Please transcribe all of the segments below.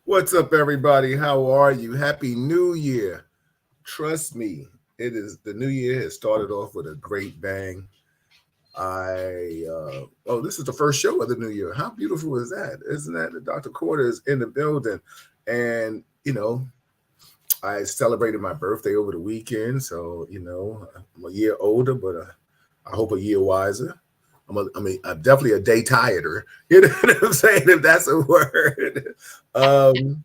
What's up, everybody? How are you? Happy New Year. Trust me, the new year has started off with a great bang. This is the first show of the new year. How beautiful is that? Isn't that? Dr. Quarter is in the building. And, I celebrated my birthday over the weekend. So, I'm a year older, but I hope a year wiser. I'm definitely a day tireder. You know what I'm saying? If that's a word. Um,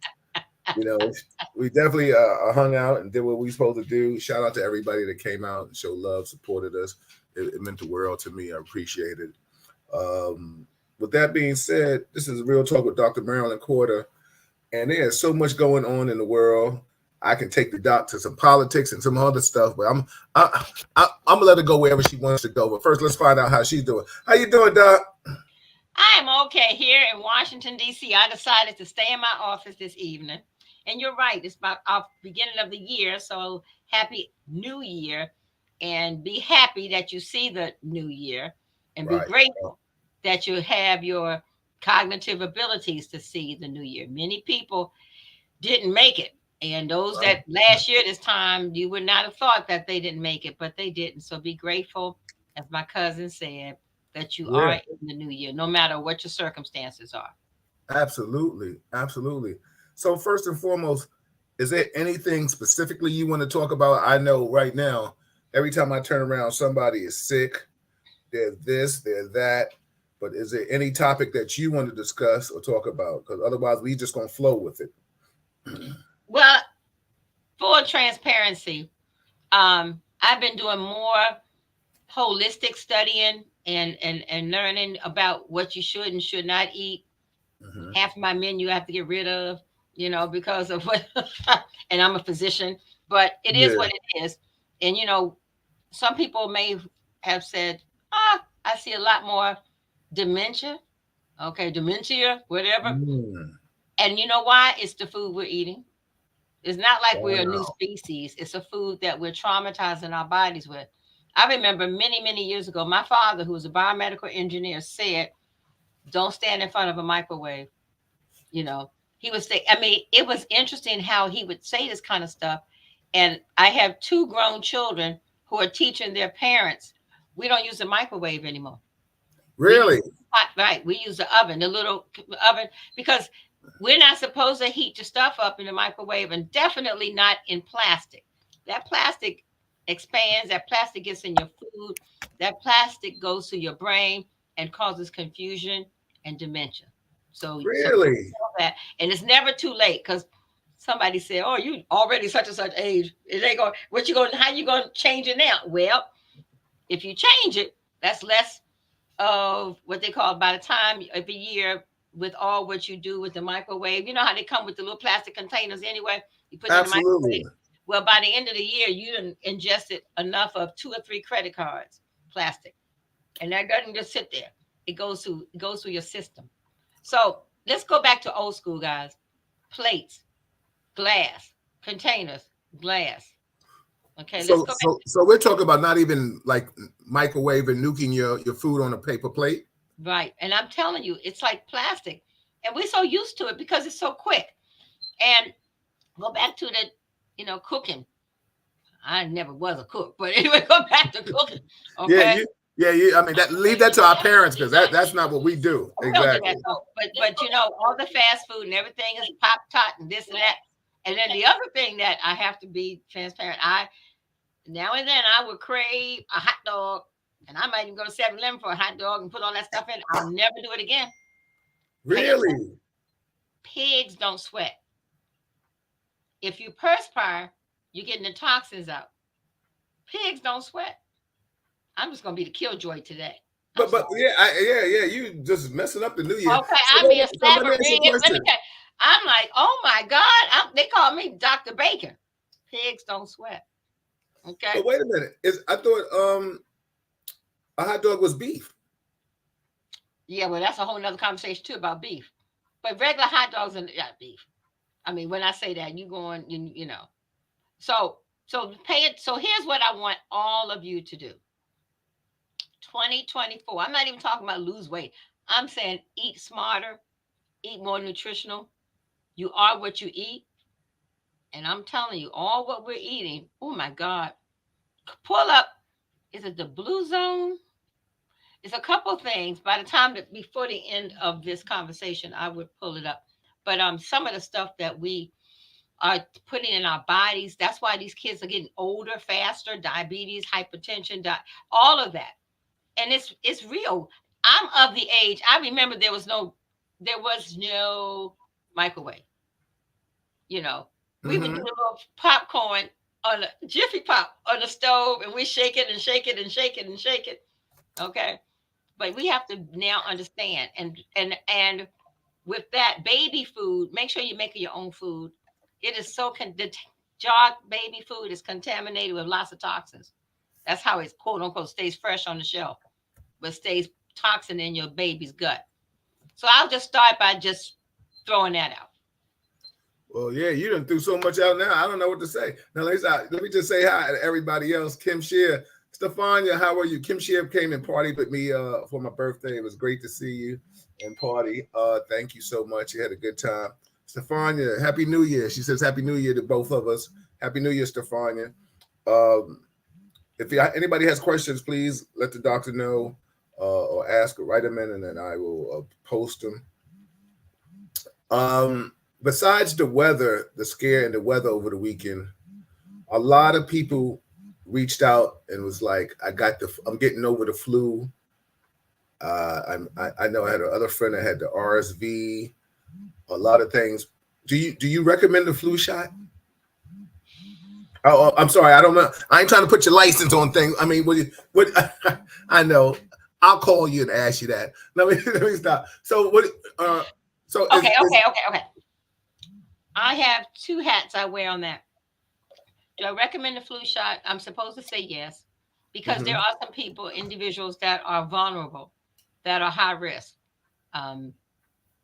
you know, we definitely hung out and did what we supposed to do. Shout out to everybody that came out and showed love, supported us. It meant the world to me. I appreciate it. With that being said, this is Real Talk with Dr. Marilyn Quarter, and there's so much going on in the world. I can take the doc to some politics and some other stuff, but I'm gonna let her go wherever she wants to go. But first, let's find out how she's doing. How you doing, Doc? I am okay here in Washington, D.C. I decided to stay in my office this evening. And you're right, it's about our beginning of the year. So happy new year. And be happy that you see the new year. And be Right. grateful that you have your cognitive abilities to see the new year. Many people didn't make it. And those Right. that last year, this time, you would not have thought that they didn't make it, but they didn't. So be grateful, as my cousin said, that you are Yeah. in the new year, no matter what your circumstances are. Absolutely. Absolutely. So first and foremost, is there anything specifically you want to talk about? I know right now, every time I turn around, somebody is sick. There's this, there's that. But is there any topic that you want to discuss or talk about? Because otherwise, we just gonna flow with it. Well, full transparency, I've been doing more holistic studying and learning about what you should and should not eat. Hmm. Half my menu I have to get rid of, because of what, and I'm a physician, but it is Yeah. what it is. And, some people may have said, I see a lot more dementia. Okay, dementia, whatever. Mm. And you know why? It's the food we're eating. It's not like we're a new Wow. species. It's a food that we're traumatizing our bodies with. I remember many, many years ago, my father, who was a biomedical engineer, said, don't stand in front of a microwave. He would say, I mean, it was interesting how he would say this kind of stuff. And I have two grown children who are teaching their parents, we don't use the microwave anymore. We use Really? hot, right. We use the oven, the little oven, because we're not supposed to heat your stuff up in the microwave, and definitely not in plastic. That plastic expands, that plastic gets in your food, that plastic goes to your brain and causes confusion and dementia. So Really? that, and it's never too late because somebody said, "Oh, you already such and such age. It ain't going. What you going? How you going to change it now?" Well, if you change it, that's less of what they call by the time of the year with all what you do with the microwave. You know how they come with the little plastic containers anyway? You put it in the microwave. Absolutely. Well, by the end of the year, you done ingested enough of 2 or 3 credit cards, plastic. And that doesn't just sit there. It goes through your system. So let's go back to old school, guys. Plates, glass, containers, glass. Okay, let's So, go back. so, so we're talking about not even like microwave and nuking your food on a paper plate. Right. And I'm telling you, it's like plastic. And we're so used to it because it's so quick. And go back to the, cooking. I never was a cook, but anyway, go back to cooking. Yeah, Okay. yeah. I mean, that leave that to our parents because that's not what we do We don't do that exactly. though. But all the fast food and everything is pop tart and this and that. And then the other thing that I have to be transparent, I now and then I would crave a hot dog, and I might even go to 7-Eleven for a hot dog and put all that stuff in. I'll never do it again. Pay attention. Really? Pigs don't sweat. If you perspire, you're getting the toxins out. Pigs don't sweat. I'm just gonna be the killjoy today. I'm But sorry. yeah, yeah. You just messing up the new year. Okay, So, I mean a so let slab me of ask you a ribs. Let me question. tell you, I'm like, oh my God. They call me Dr. Bacon. Pigs don't sweat. Okay. But wait a minute. Is I thought a hot dog was beef. Yeah, well, that's a whole nother conversation too about beef. But regular hot dogs and yeah, beef. I mean, when I say that, you going, you know. So pay it. So here's what I want all of you to do. 2024. I'm not even talking about lose weight. I'm saying eat smarter, eat more nutritional. You are what you eat. And I'm telling you, all what we're eating, oh my God, pull up. Is it the blue zone? It's a couple things. By the time that before the end of this conversation, I would pull it up. But some of the stuff that we are putting in our bodies, that's why these kids are getting older faster, diabetes, hypertension, all of that. And it's real. I'm of the age. I remember there was no microwave. You know, we would do Mm-hmm. a little popcorn on a jiffy pop on the stove, and we shake it and shake it and shake it and shake it. Okay, but we have to now understand, and with that baby food, make sure you're making your own food. It is the jar baby food is contaminated with lots of toxins. That's how it's quote unquote stays fresh on the shelf, but stays toxin in your baby's gut. So I'll just start by just throwing that out. Well, yeah, you done threw so much out now. I don't know what to say. Now, let me just say hi to everybody else. Kim Shear, Stefania, how are you? Kim Shear came and partied with me for my birthday. It was great to see you and party. Thank you so much. You had a good time. Stefania, Happy New Year. She says Happy New Year to both of us. Happy New Year, Stefania. Um, if anybody has questions, please let the doctor know or ask or write them in, and then I will post them. Besides the weather, the scare and the weather over the weekend, a lot of people reached out and was like, I'm getting over the flu. I know I had another friend that had the RSV, a lot of things. Do you recommend the flu shot? I'm sorry, I don't know. I ain't trying to put your license on things. I mean, what I know. I'll call you and ask you that. Let me stop. So what? Uh, so Okay, is okay, okay, okay. I have two hats I wear on that. Do I recommend the flu shot? I'm supposed to say yes, because there mhm. are some people, individuals that are vulnerable, that are high risk, um,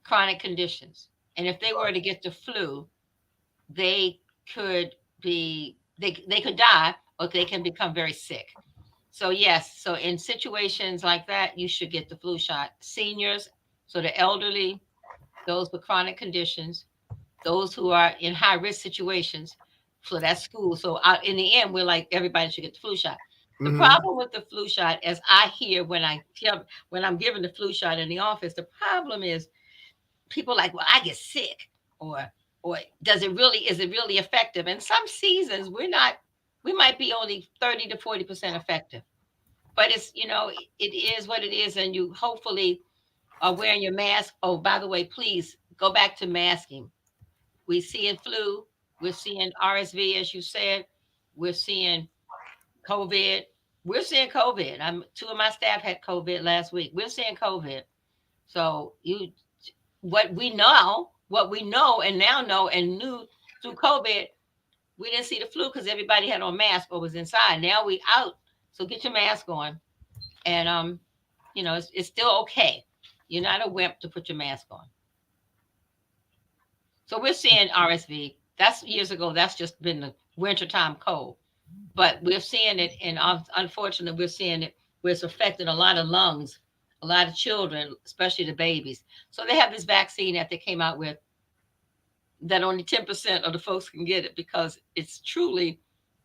chronic conditions. And if they were to get the flu, they could they could die, or they can become very sick. So yes, so in situations like that, you should get the flu shot. Seniors, so the elderly, those with chronic conditions, those who are in high risk situations. So that's school. So in the end, we're like everybody should get the flu shot. The Mhm. problem with the flu shot, as I hear when I'm given the flu shot in the office, the problem is people are like, well, I get sick, or is it really effective? And some seasons we might be only 30 to 40% effective. But it is what it is, and you hopefully are wearing your mask. Oh, by the way, please go back to masking. We're seeing flu. We're seeing RSV, as you said. We're seeing COVID. We're seeing COVID. Two of my staff had COVID last week. We're seeing COVID. So what we know and now know and knew through COVID, we didn't see the flu because everybody had on mask or was inside. Now we out. So get your mask on. And it's still okay. You're not a wimp to put your mask on. So we're seeing RSV. That's years ago. That's just been the wintertime cold. But we're seeing it, and unfortunately, we're seeing it where it's affecting a lot of lungs, a lot of children, especially the babies. So they have this vaccine that they came out with that only 10% of the folks can get it, because it's truly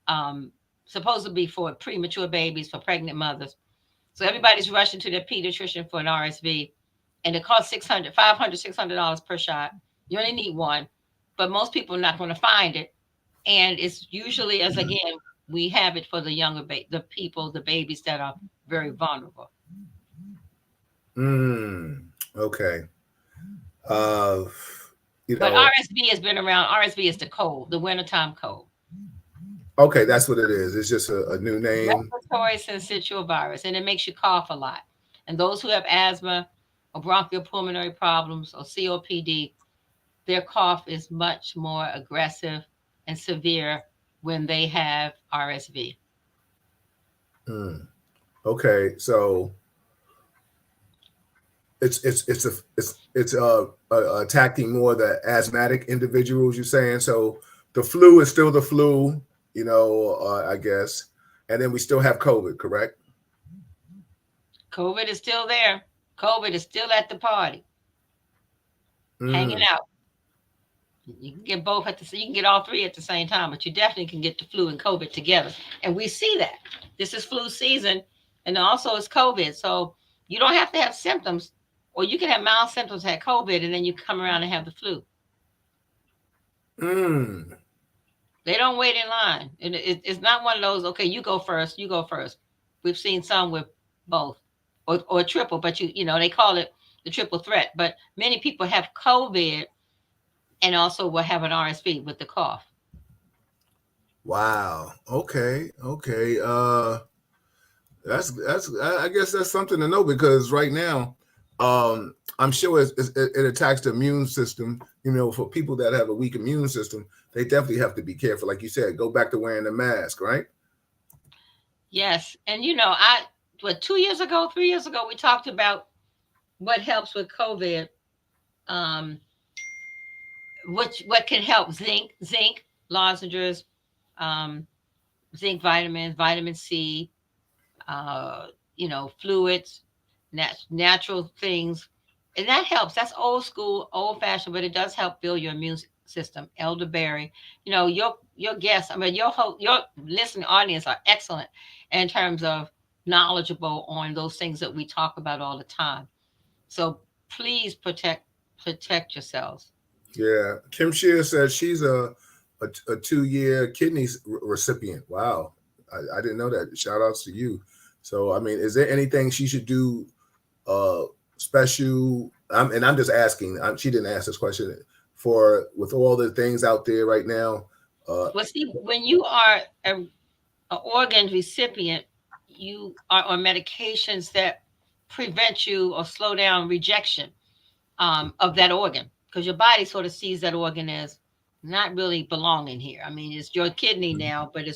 um, supposed to be for premature babies, for pregnant mothers. So everybody's rushing to their pediatrician for an RSV, and it costs $600 per shot. You only need one, but most people are not going to find it. And it's usually, as again, we have it for the the people, the babies that are very vulnerable. Mm, okay. Uh, you But know, RSV has been around. RSV is the cold, the wintertime cold. okay, that's what it is. It's just a new name. Respiratory syncytial virus, and it makes you cough a lot. And those who have asthma or bronchial pulmonary problems or COPD, their cough is much more aggressive and severe when they have RSV. Mm, okay, so it's attacking more the asthmatic individuals. You're saying so the flu is still the flu, I guess, and then we still have COVID, correct? COVID is still there. COVID is still at the party, hanging Mm, out. You can get both at the you can get all three at the same time, but you definitely can get the flu and COVID together. And we see that. This is flu season and also it's COVID. So you don't have to have symptoms, or you can have mild symptoms, have COVID, and then you come around and have the flu. Mm. They don't wait in line. And it's not one of those, okay, you go first, you go first. We've seen some with both or triple, but they call it the triple threat. But many people have COVID and also will have an RSV with the cough. Wow. Okay. Okay. I guess that's something to know because right now, I'm sure it attacks the immune system. You know, for people that have a weak immune system, they definitely have to be careful. Like you said, go back to wearing the mask, right? Yes. And what, 2 years ago, 3 years ago, we talked about what helps with COVID. Um, what can help? Zinc lozenges, um, zinc vitamins, vitamin C, uh, fluids, natural things, and that helps. That's old school, old fashioned, but it does help build your immune system. Elderberry, your guests, I mean, your listening audience are excellent in terms of knowledgeable on those things that we talk about all the time. So please protect yourselves. Yeah. Kim Shear says she's a 2-year kidney recipient. Wow. I didn't know that. Shout outs to you. So, I mean, is there anything she should do uh, special? And I'm just asking. She didn't ask this question for with all the things out there right now. Well, see, when you are a organ recipient, you are on medications that prevent you or slow down rejection of that organ, because your body sort of sees that organ as not really belonging here. I mean, it's your kidney now, but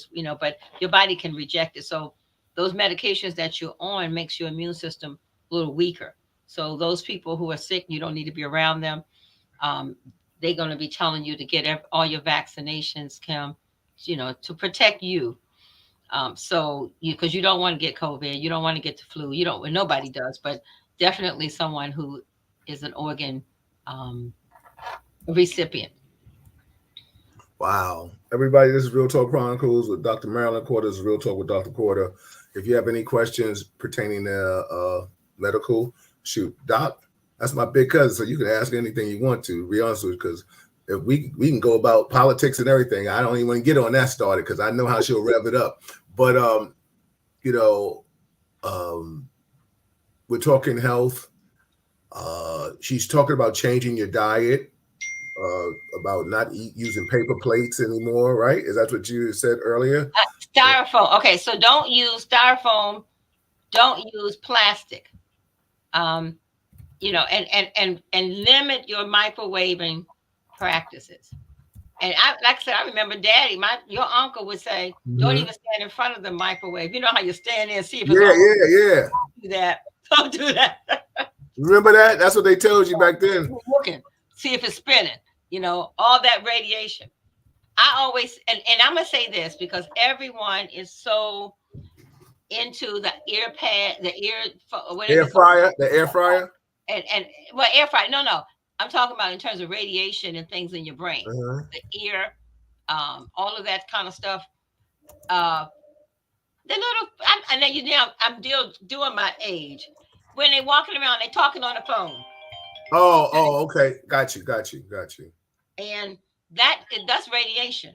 but your body can reject it. So those medications that you're on makes your immune system a little weaker. So those people who are sick, you don't need to be around them. Um, they're going to be telling you to get all your vaccinations, Kim, to protect you. So because you don't want to get COVID, you don't want to get the flu. You don't. Nobody does, but definitely someone who is an organ um, recipient. Wow. Everybody, this is Real Talk Chronicles with Dr. Marilyn Quarter. This is Real Talk with Dr. Quarter. If you have any questions pertaining to medical, shoot, Doc, that's my big cousin, so you can ask anything you want to be honest with you, because if we can go about politics and everything. I don't even want to get on that started because I know how she'll rev it up. But, you know, um, we're talking health. She's talking about changing your diet. About not using paper plates anymore, right? Is that what you said earlier? Styrofoam. Okay, so don't use styrofoam. Don't use plastic. Um, and limit your microwaving practices. And like I said, I remember Daddy, your uncle would say, "Don't even stand in front of the microwave. You know how you stand there and see if it's Yeah, on." yeah. Don't do that. Don't do that. Remember that? That's what they told you back then. Looking, see if it's spinning. All that radiation. I always and I'm gonna say this because everyone is so into the ear pad, the ear whatever Air it's called, fryer, the air fryer. and well, air fry. No, I'm talking about in terms of radiation and things in your brain, Uh-huh. the ear, all of that kind of stuff. Uh, the little, I know I'm doing my age. When they walking around, they talking on the phone, Oh, okay. Got you. and that's radiation.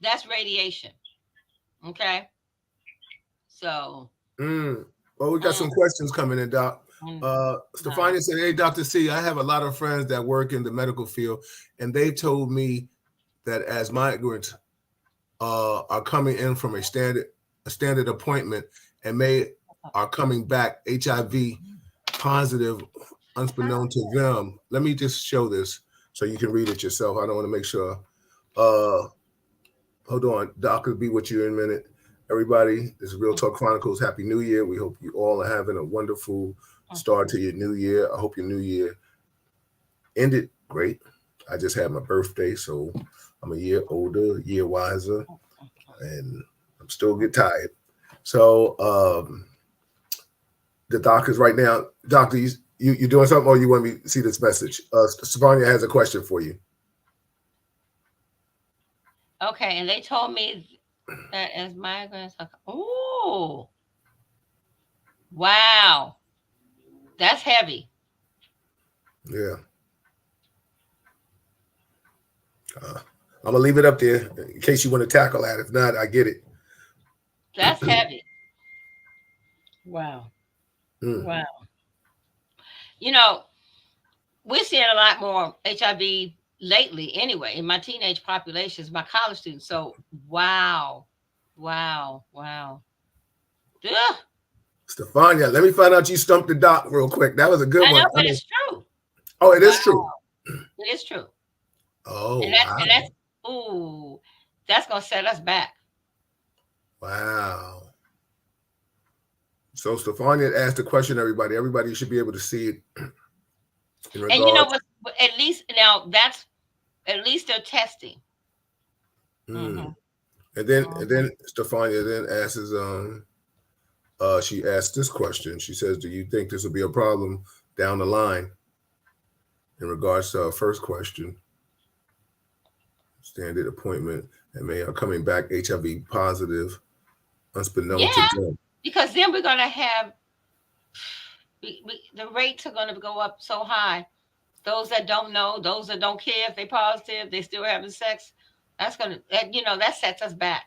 That's radiation. Okay, so. Well, we got some questions coming in, Doc. Stefania said, "Hey, Dr. C, I have a lot of friends that work in the medical field, and they've told me that as migrants are coming in from a standard appointment and are coming back HIV positive, unbeknown to them." Let me just show this so you can read it yourself. I don't want to make sure. Hold on, Doc will be with you in a minute. Everybody, this is Real Talk Chronicles. Happy New Year. We hope you all are having a wonderful start to your new year. I hope your new year ended great. I just had my birthday, so I'm a year older, a year wiser, and I'm still get tired. So the doc is right now. Doctor, you doing something or you want me to see this message? Stefania has a question for you. Okay, and they told me that as migraines. Oh, wow, that's heavy. Yeah. Uh, I'm gonna leave it up there in case you want to tackle that. If not, I get it. That's heavy. Wow, Mm, wow. You know, we're seeing a lot more HIV lately. Anyway, in my teenage populations, my college students. So, wow, wow, wow. Ugh. Stefania, let me find out you stumped the doc real quick. That was a good I know, one. I but mean, it's true. oh, it Wow, is true. it is true. Oh, And that's wow. ooh, that's gonna set us back. Wow. So Stefania asked the question, everybody. Everybody should be able to see it in And you know regards. what? At least now that's at least they're testing. Mm. Hmm. And then Stefania then asks, she asked this question. She says, "Do you think this will be a problem down the line in regards to our first question, standard appointment, and may are coming back HIV positive, Yeah, unbeknown to them?" because then we're gonna have the rates are gonna go up so high. Those that don't know, those that don't care if they positive, they still having sex. That's gonna that sets us back.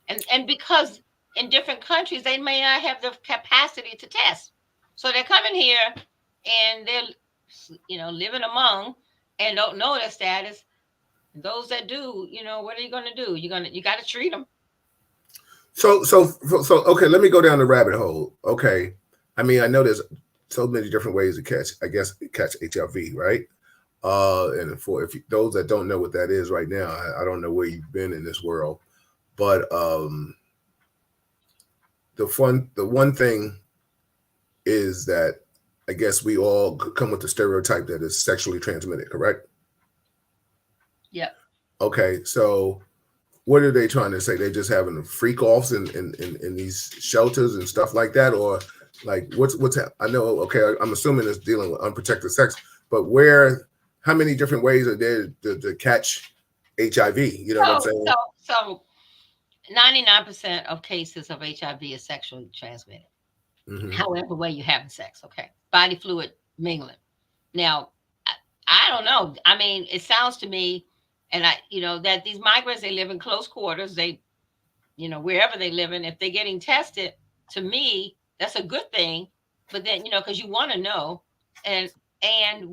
And because in different countries they may not have the capacity to test, so they're coming here and they're living among and don't know their status. And those that do, what are you going to do? You got to treat them. So okay, let me go down the rabbit hole. Okay, I mean, I know there's so many different ways to catch, I guess, catch HIV, right? And for if those that don't know what that is right now, I don't know where you've been in this world, but the one thing is that I guess we all come with the stereotype that it's sexually transmitted, correct? Yep. Okay, so what are they trying to say? They're just having freak offs in these shelters and stuff like that, or like I know. Okay, I'm assuming it's dealing with unprotected sex, but where? How many different ways are there to catch HIV? You know what I'm So saying? so so 99% of cases of HIV is sexually transmitted. Hmm. However way you having sex, okay? Body fluid mingling. Now, I don't know. I mean, it sounds to me, and that these migrants they live in close quarters. They wherever they live in, if they're getting tested, to me, that's a good thing. But then, because you want to know, and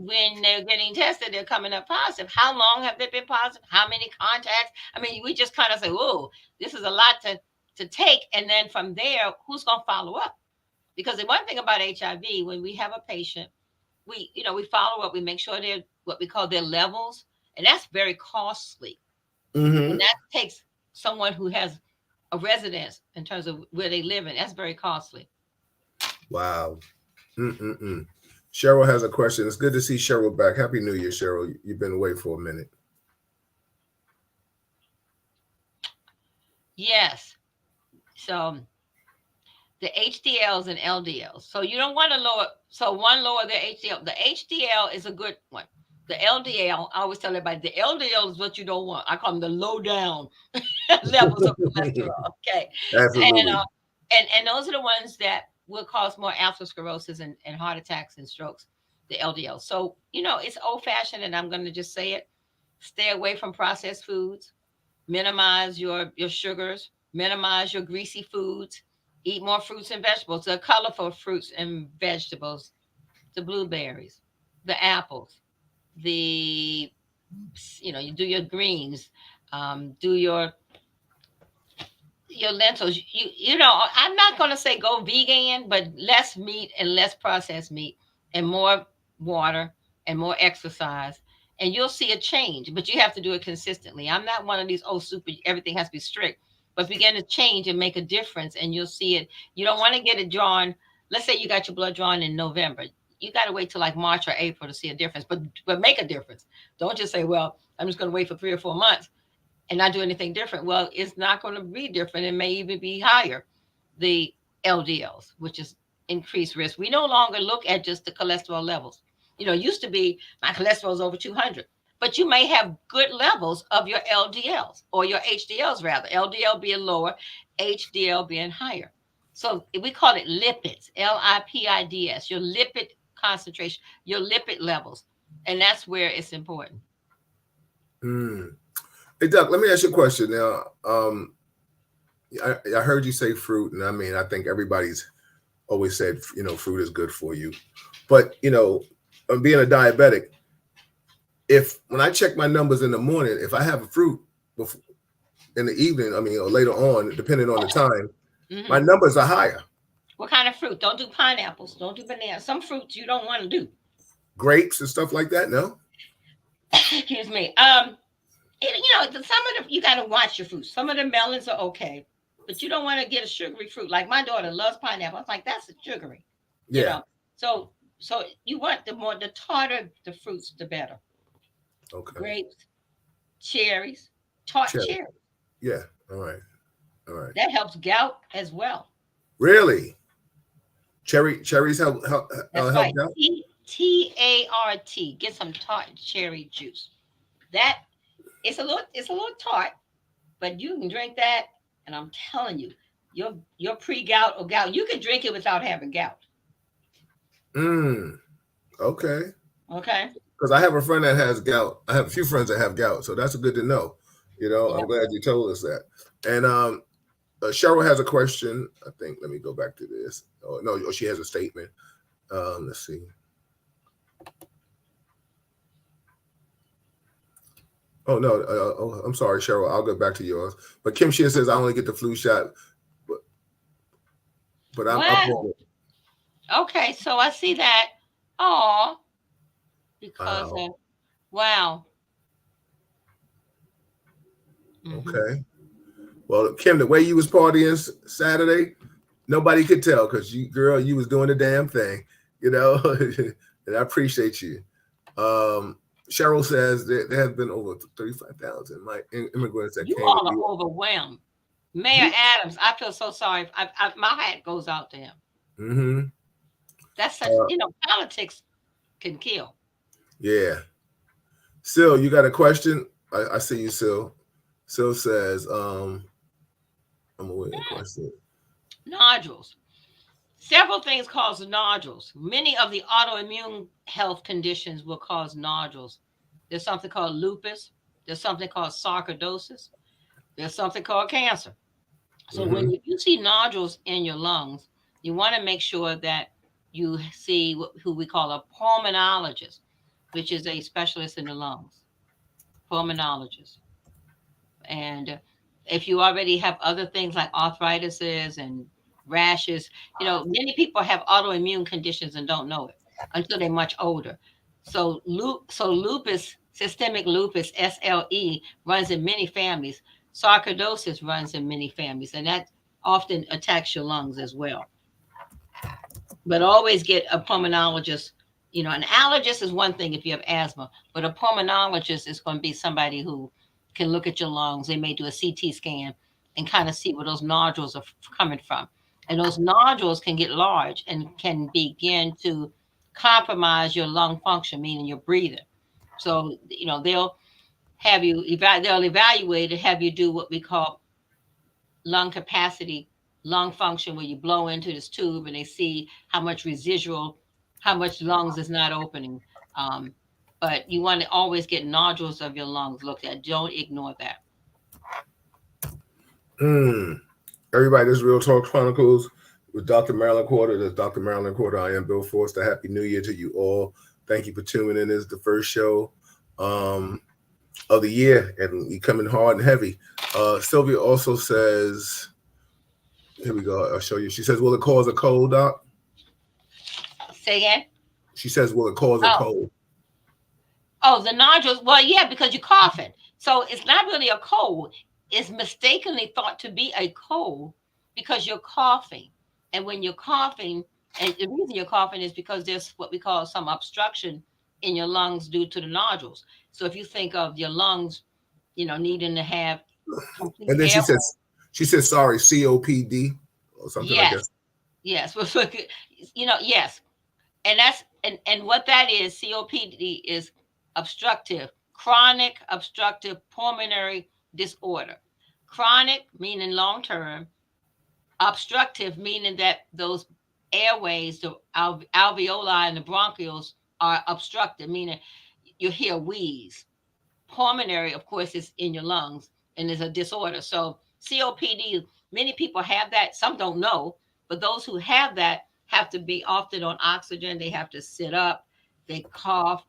when they're getting tested, they're coming up positive. How long have they been positive? How many contacts? I mean, we just kind of say, "Oh, this is a lot to take," and then from there, who's going to follow up? Because the one thing about HIV, when we have a patient, we follow up. We make sure they're what we call their levels, and that's very costly, and Hmm. that takes someone who has a residence in terms of where they live in. That's very costly. Wow. Mm-mm-mm. Cheryl has a question. It's good to see Cheryl back. Happy New Year, Cheryl. You've been away for a minute. Yes. So the HDLs and LDLs. So you don't want to lower. So one lower the HDL. The HDL is a good one. The LDL, I always tell everybody, the LDL is what you don't want. I call them the low down levels of cholesterol. Okay, and Absolutely. those are the ones that will cause more atherosclerosis and heart attacks and strokes. The LDL. So it's old fashioned, and I'm going to just say it. Stay away from processed foods. Minimize your sugars. Minimize your greasy foods. Eat more fruits and vegetables. The colorful fruits and vegetables. The blueberries, the apples, the you do your greens, do your lentils. I'm not going to say go vegan, but less meat and less processed meat and more water and more exercise. And you'll see a change, but you have to do it consistently. I'm not one of these, oh, super, everything has to be strict, but begin to change and make a difference, and you'll see it. You don't want to get it drawn. Let's say you got your blood drawn in November. You got to wait till like March or April to see a difference, but make a difference. Don't just say, well, I'm just going to wait for 3 or 4 months and not do anything different. Well, it's not going to be different. It may even be higher, the LDLs, which is increased risk. We no longer look at just the cholesterol levels. It used to be my cholesterol is over 200. but you may have good levels of your LDLs or your HDLs rather. LDL being lower, HDL being higher. So we call it lipids, lipids, your lipid concentration, your lipid levels. And that's where it's important. Mm. Hey, Doc, let me ask you a question now. I heard you say fruit, and I mean, I think everybody's always said, fruit is good for you. But, being a diabetic, if when I check my numbers in the morning, if I have a fruit before, in the evening, I mean, or later on, depending on the time, my Hmm. numbers are higher. What kind of fruit? Don't do pineapples. Don't do bananas. Some fruits you don't want to do. Grapes and stuff like that, no? Excuse me. Some of them you got to watch your fruits. Some of the melons are okay, but you don't want to get a sugary fruit. Like my daughter loves pineapple. I was like, that's a sugary, you Yeah. know. So you want the tartar the fruits, the better. Okay. Grapes, cherries, tart Cherry. cherries. Yeah. All right. All right. That helps gout as well. Really? Cherries That's help right. out? Tart. Get some tart cherry juice. That it's a little tart, but you can drink that, and I'm telling you, your pre-gout or gout, you can drink it without having gout. Mm. Okay. Okay. Because I have a friend that has gout. I have a few friends that have gout, so that's good to know. Yeah. I'm glad you told us that. And Cheryl has a question. I think. Let me go back to this. Oh no, she has a statement. Let's see. Oh no. I'm sorry, Cheryl. I'll go back to yours. But Kim Shea says I only get the flu shot, but I'm up Wow. on it. Okay. So I see that. Oh, because Wow. wow. Hmm. Okay. Well, Kim, the way you was partying Saturday, nobody could tell because girl, you was doing the damn thing, you know. And I appreciate you. Um, Cheryl says that there have been over 35,000 immigrants that You came to all the are U.S. overwhelmed. Mayor Adams, I feel so sorry. My hat goes out to him. Mm-hmm. That's such, Uh, politics can kill. yeah. Sil, you got a question? I see you, Sil. Sil says, I'm away a question. Nodules. Several things cause nodules. Many of the autoimmune health conditions will cause nodules. There's something called lupus. There's something called sarcoidosis. There's something called cancer. So when Mm-hmm. you see nodules in your lungs, you want to make sure that you see who we call a pulmonologist, which is a specialist in the lungs, pulmonologist. And if you already have other things like arthritises and rashes, many people have autoimmune conditions and don't know it until they're much older. So lupus, systemic lupus, SLE, runs in many families. Sarcoidosis runs in many families, and that often attacks your lungs as well. But always get a pulmonologist. An allergist is one thing if you have asthma, but a pulmonologist is going to be somebody who can look at your lungs. They may do a CT scan and kind of see where those nodules are coming from. And those nodules can get large and can begin to compromise your lung function, meaning your breathing. So, they'll have you they'll evaluate and have you do what we call lung capacity, lung function, where you blow into this tube and they see how much residual, how much lungs is not opening. Um, but you want to always get nodules of your lungs looked at. Don't ignore that. Mm. Everybody, this is Real Talk Chronicles with Dr. Marilyn Quarter. That's Dr. Marilyn Quarter. I am Bill Forster. Happy New Year to you all. Thank you for tuning in. This is the first show of the year, and we coming hard and heavy. Sylvia also says, here we go. I'll show you. She says, will it cause a cold, Doc? Say again. She says, will it cause a Oh, cold? oh, the nodules. Well, yeah, because you're coughing. So it's not really a cold. It's mistakenly thought to be a cold because you're coughing. And when you're coughing, and the reason you're coughing is because there's what we call some obstruction in your lungs due to the nodules. So if you think of your lungs, needing to have complete And then airflow. she says, sorry, COPD or something like Yes, that. yes. Yes. And that's and what that is, COPD is obstructive chronic obstructive pulmonary disorder. Chronic meaning long term, obstructive meaning that those airways, the alveoli and the bronchioles are obstructed, meaning you hear wheeze. Pulmonary, of course, is in your lungs and is a disorder. So COPD, many people have that. Some don't know, but those who have that have to be often on oxygen. They have to sit up, they cough,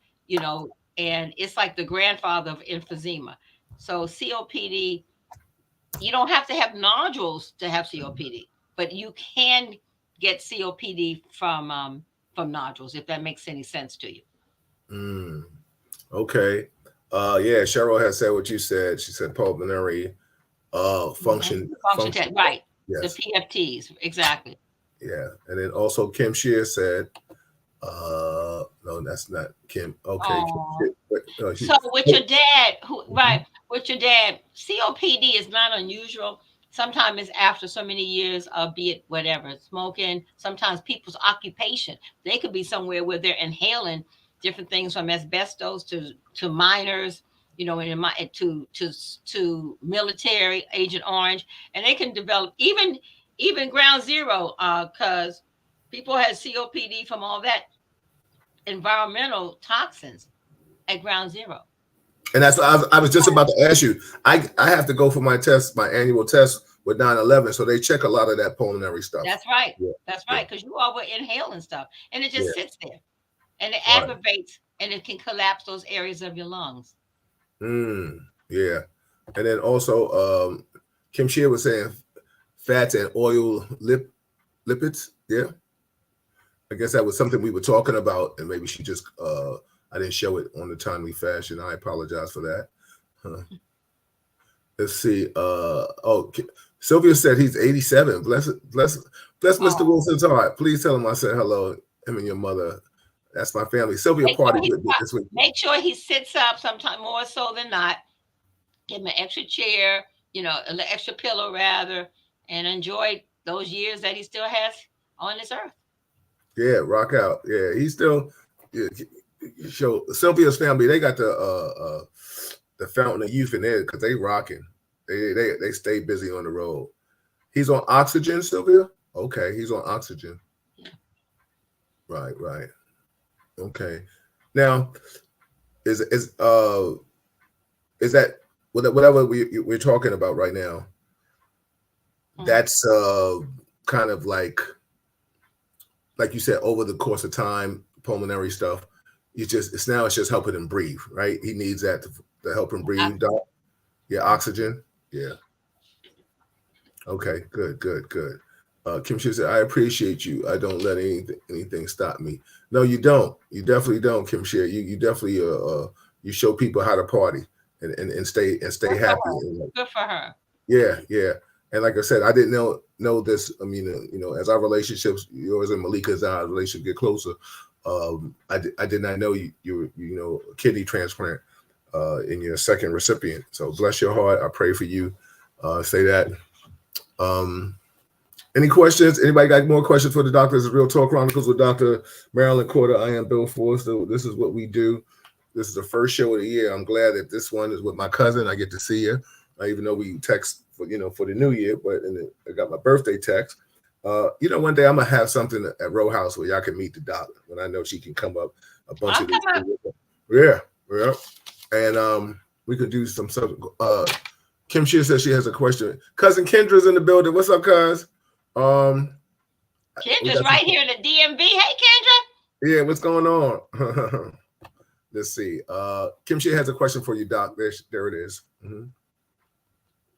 and it's like the grandfather of emphysema. So COPD, you don't have to have nodules to have COPD, but you can get COPD from nodules, if that makes any sense to you. Mm, okay. Yeah, Cheryl has said what you said. She said pulmonary Mhm. Function function. test, right? The Yes. PFTs, exactly. Yeah. And then also Kim Shear said, no, that's not Kim. Okay. Kim Oh, Shear, but, so with your dad, who mhm. right, with your dad, COPD is not unusual. Sometimes it's after so many years of be it whatever, smoking, sometimes people's occupation. They could be somewhere where they're inhaling different things from asbestos to miners, to military, Agent Orange, and they can develop even ground zero, because people had COPD from all that environmental toxins at ground zero. And that's I was just about to ask you. I have to go for my test, my annual test with 9/11, so they check a lot of that pulmonary stuff. That's right. Yeah. That's Yeah. right. Because you all were inhaling stuff and it Yeah. just sits there and it Right. aggravates and it can collapse those areas of your lungs. Mm, yeah. And then also, Kim Shear was saying fats and oil lipids. Yeah. I guess that was something we were talking about, and maybe she just I didn't show it on the timely fashion. I apologize for that. Huh. Let's see. Sylvia said he's 87. Bless Mr. Oh, Wilson's heart. Please tell him I said hello. Him and your mother. That's my family. Sylvia make sure partied he with me this week. make sure he sits up sometime more so than not. Give him an extra chair, an extra pillow rather, and enjoy those years that he still has on this earth. Yeah, rock out. Yeah, he's still. Yeah, show Sylvia's family. They got the fountain of youth in there because they rocking. They stay busy on the road. He's on oxygen, Sylvia. Okay, he's on oxygen. Yeah. Right, right. Okay. Now, is that whatever we're talking about right now? Mhm. That's kind of like you said, over the course of time, pulmonary stuff. It's just helping him breathe, right? He needs that to help him breathe. Doc. Oxygen. Yeah, Mhm. oxygen. Yeah. Okay. Good. Good. Good. Kim Shi said, "I appreciate you. I don't let anything stop me." No, you don't. You definitely don't, Kim Shi. You definitely you show people how to party and stay Good for happy. her. And Good for her. yeah, yeah. And like I said, I didn't know this. I mean, as our relationships, yours and Malika's our relationship get closer. I did not know you were a kidney transplant in your second recipient. So bless your heart. I pray for you. Say that. Um, any questions? Anybody got more questions for the doctor? This is Real Talk Chronicles with Dr. Marilyn Corder. I am Bill Forster. This is what we do. This is the first show of the year. I'm glad that this one is with my cousin. I get to see her, even though we text for the new year. But I got my birthday text. One day I'm gonna have something at Row House where y'all can meet the doctor when I know she can come up. A bunch I'll of these come up. people. Yeah, yeah. And we could do some stuff. Kim Shear says she has a question. Cousin Kendra's in the building. What's up, cuz? Um, we Kendra's got some. right here in the DMV. Hey, Kendra. Yeah, what's going on? Let's see. Kim Shear has a question for you, Doc. There it is. Mhm.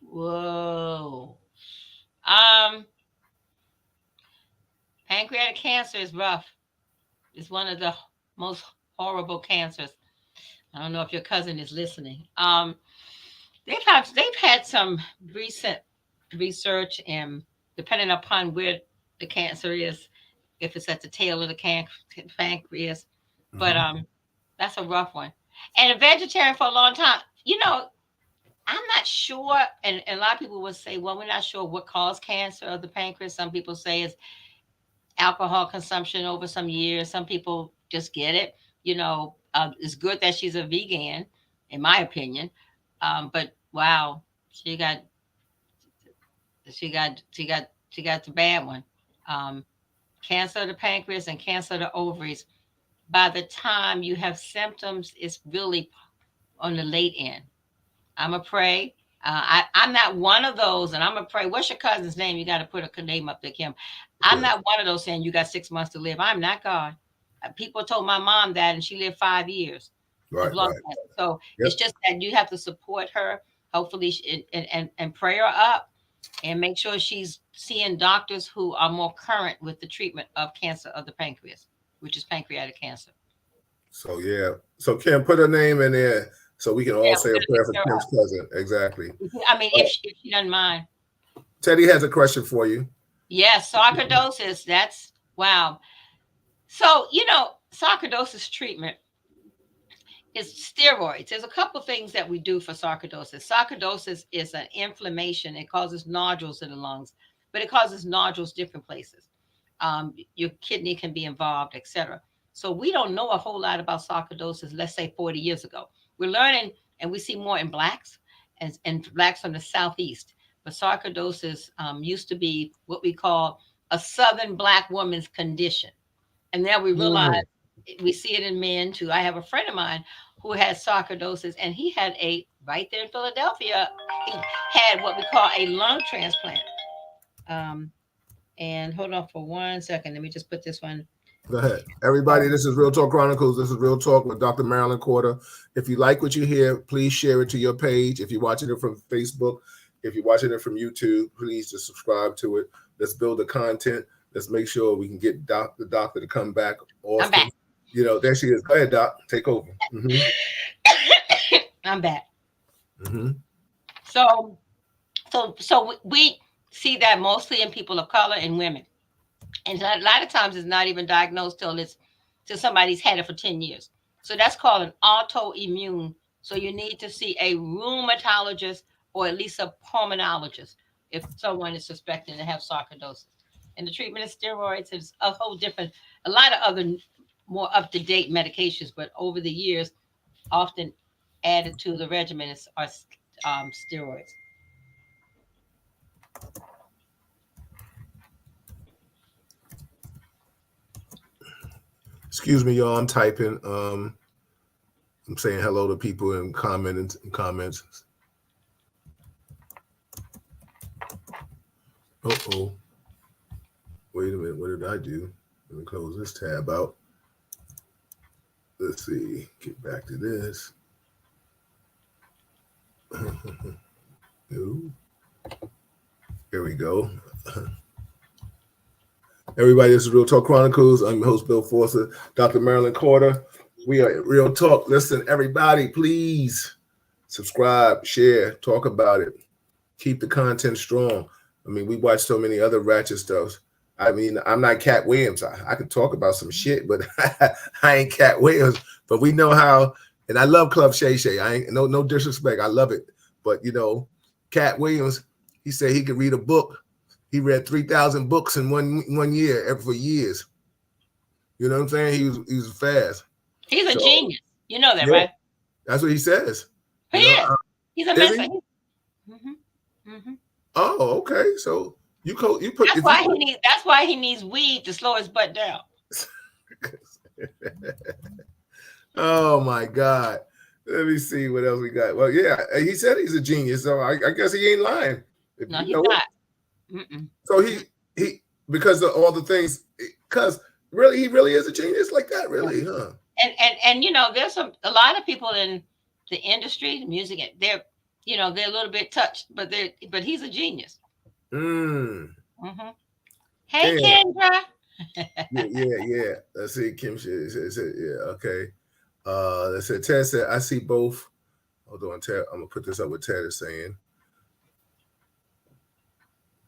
Whoa. Um, Pancreatic cancer is rough. It's one of the most horrible cancers. I don't know if your cousin is listening. They've had some recent research, and depending upon where the cancer is, if it's at the tail of the pancreas, but Mhm. that's a rough one. And a vegetarian for a long time, I'm not sure, and a lot of people will say, well, we're not sure what caused cancer of the pancreas. Some people say it's alcohol consumption over some years. Some people just get it. It's good that she's a vegan in my opinion. But wow, she got she got the bad one. Um, Cancer of the pancreas and cancer of the ovaries. By the time you have symptoms, it's really on the late end. I'm a pray. I'm not one of those, and I'm a pray. What's your cousin's name? You got to put a name up there, Kim. I'm Yeah. not one of those saying you got 6 months to live. I'm not God. People told my mom that, and she lived 5 years of Right. lung Right. cancer. So Yep. it's just that you have to support her, hopefully, and pray her up, and make sure she's seeing doctors who are more current with the treatment of cancer of the pancreas, which is pancreatic cancer. So yeah. So Kim, put her name in there so we can all Yeah, say we're a gonna pick prayer for her Kim's up. cousin. Exactly. I mean, Uh, if she doesn't mind. Teddy has a question for you. Yes, sarcoidosis. That's wow. So, sarcoidosis treatment is steroids. There's a couple things that we do for sarcoidosis. Sarcoidosis is an inflammation. It causes nodules in the lungs, but it causes nodules different places. Your kidney can be involved, etc. So we don't know a whole lot about sarcoidosis, let's say 40 years ago. We're learning, and we see more in blacks and blacks from the southeast. But sarcoidosis used to be what we call a southern black woman's condition. And now we realize Mm. we see it in men too. I have a friend of mine who has sarcoidosis, and he had right there in Philadelphia, he had what we call a lung transplant. Um, and hold on for 1 second. Let me just put this one. Go ahead. Everybody, this is Real Talk Chronicles. This is Real Talk with Dr. Marilyn Quarter. If you like what you hear, please share it to your page. If you're watching it from Facebook, if you're watching it from YouTube, please just subscribe to it. Let's build the content. Let's make sure we can get the doctor to come back I'm often. back. There she is. Go ahead, Doc. Take over. I'm back. Hmm. So, so we see that mostly in people of color and women, and a lot of times it's not even diagnosed till somebody's had it for 10 years. So that's called an autoimmune. So you need to see a rheumatologist or at least a pulmonologist if someone is suspected to have sarcoidosis. And the treatment of steroids is a whole different, a lot of other more up to date medications, but over the years, often added to the regimen are steroids. Excuse me, y'all. I'm typing. I'm saying hello to people and comments. Oh, wait a minute. What did I do? Let me close this tab out. Let's see. Get back to this. No. Here we go. Everybody, this is Real Talk Chronicles. I'm your host, Bill Forster, Dr. Marilyn Quarter. We are Real Talk. Listen, everybody, please subscribe, share, talk about it. Keep the content strong. I mean, we watch so many other ratchet stuff. I mean, I'm not Cat Williams. I could talk about some shit, but I ain't Cat Williams. But we know how, and I love Club Shay Shay. I ain't no disrespect. I love it. But Cat Williams, he said he could read a book. He read 3,000 books in one year for years. You know what I'm saying? He was fast. He's a So genius. You know that, yeah, right? that's what he says. He You know, is. He's a is he? mental. Hmm. Oh, okay. So you put That's if you why he put needs. That's why he needs weed to slow his butt down. oh my God. Let me see what else we got. Well, yeah, he said he's a genius, so I guess he ain't lying. If No, you he's know it. not. Mm-mm. So he because of all the things, because really he really is a genius like that, Yeah. really, huh? And there's a lot of people in the industry, the music. They're a little bit touched, but he's a genius. Mm. Hmm. Hey, And Kendra. yeah. Let's see, Kim said, yeah, okay. Let's say Ted said, I see both. Hold on, Ted. I'm gonna put this up with Ted is saying.